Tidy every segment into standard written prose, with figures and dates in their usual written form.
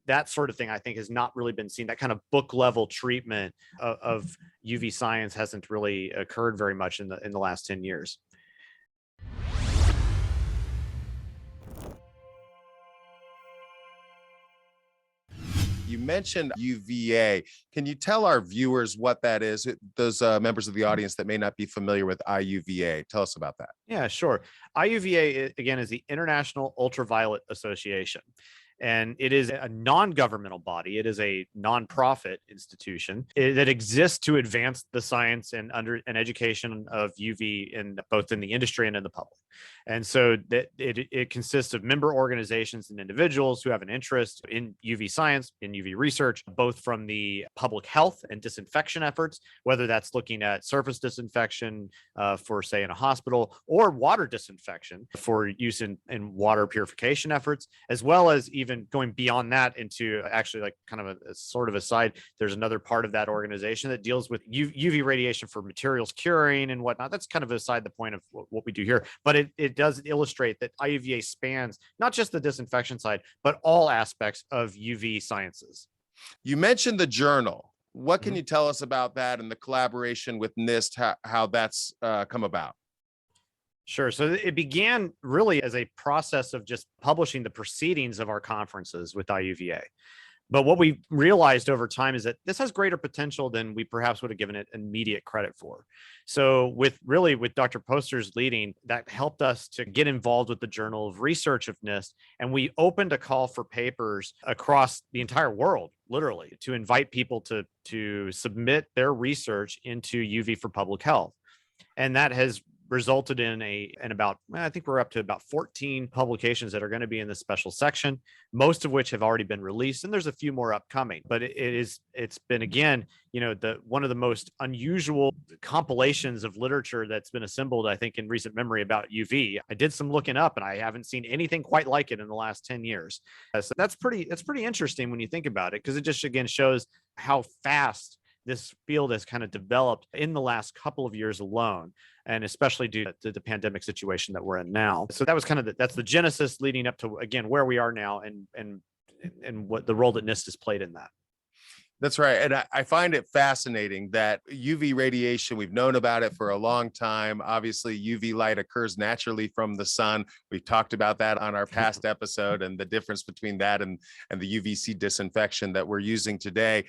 that sort of thing, I think, has not really been seen. That kind of book level treatment of UV science hasn't really occurred very much in the last 10 years. You mentioned UVA. Can you tell our viewers what that is? Those members of the audience that may not be familiar with IUVA, tell us about that. Yeah, sure. IUVA, again, is the International Ultraviolet Association. And it is a non-governmental body. It is a nonprofit institution that exists to advance the science and education of UV in both in the industry and in the public. And so that it consists of member organizations and individuals who have an interest in UV science, in UV research, both from the public health and disinfection efforts, whether that's looking at surface disinfection for, say, in a hospital, or water disinfection for use in water purification efforts, as well as even going beyond that into actually like kind of a sort of aside, there's another part of that organization that deals with UV radiation for materials curing and whatnot. That's kind of aside the point of what we do here, but it does illustrate that IUVA spans not just the disinfection side, but all aspects of UV sciences. You mentioned the journal. What can you tell us about that and the collaboration with NIST, how that's come about? Sure. So it began really as a process of just publishing the proceedings of our conferences with IUVA. But what we realized over time is that this has greater potential than we perhaps would have given it immediate credit for. So with Dr. Poster's leading, that helped us to get involved with the Journal of Research of NIST. And we opened a call for papers across the entire world, literally, to invite people to submit their research into UV for Public Health. And that has resulted in about, I think we're up to about 14 publications that are going to be in this special section, most of which have already been released, and there's a few more upcoming. But it's been, again, one of the most unusual compilations of literature that's been assembled, I think, in recent memory about UV. I did some looking up, and I haven't seen anything quite like it in the last 10 years. So that's pretty interesting when you think about it, because it just, again, shows how fast this field has kind of developed in the last couple of years alone, and especially due to the pandemic situation that we're in now. So that was kind of that's the genesis leading up to, again, where we are now and what the role that NIST has played in that. That's right. And I find it fascinating that UV radiation, we've known about it for a long time. Obviously, UV light occurs naturally from the sun. We've talked about that on our past episode and the difference between that and the UVC disinfection that we're using today.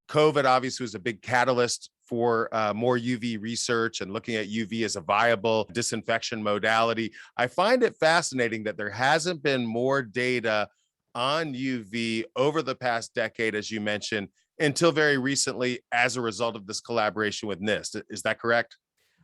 COVID obviously was a big catalyst for more UV research and looking at UV as a viable disinfection modality. I find it fascinating that there hasn't been more data on UV over the past decade, as you mentioned, until very recently as a result of this collaboration with NIST. Is that correct?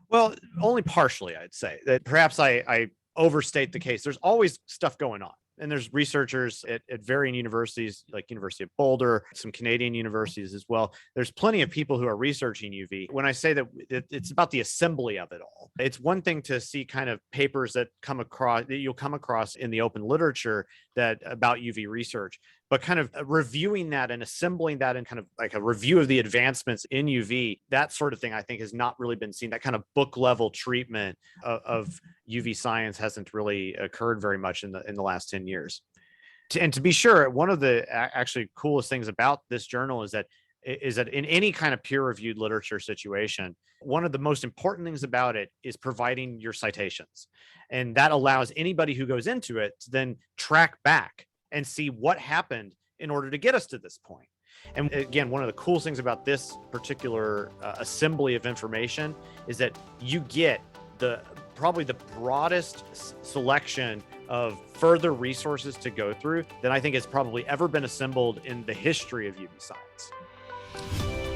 Well, only partially, I'd say. That perhaps I overstate the case. There's always stuff going on. And there's researchers at varying universities, like University of Boulder, some Canadian universities as well. There's plenty of people who are researching UV. When I say that it's about the assembly of it all, it's one thing to see kind of papers that you'll come across in the open literature that about UV research, but kind of reviewing that and assembling that in kind of like a review of the advancements in UV, that sort of thing, I think, has not really been seen. That kind of book level treatment of UV science hasn't really occurred very much in the last 10 years. And to be sure, one of the actually coolest things about this journal is that in any kind of peer-reviewed literature situation, one of the most important things about it is providing your citations. And that allows anybody who goes into it to then track back and see what happened in order to get us to this point. And again, one of the coolest things about this particular assembly of information is that you get probably the broadest selection of further resources to go through that I think has probably ever been assembled in the history of UV science.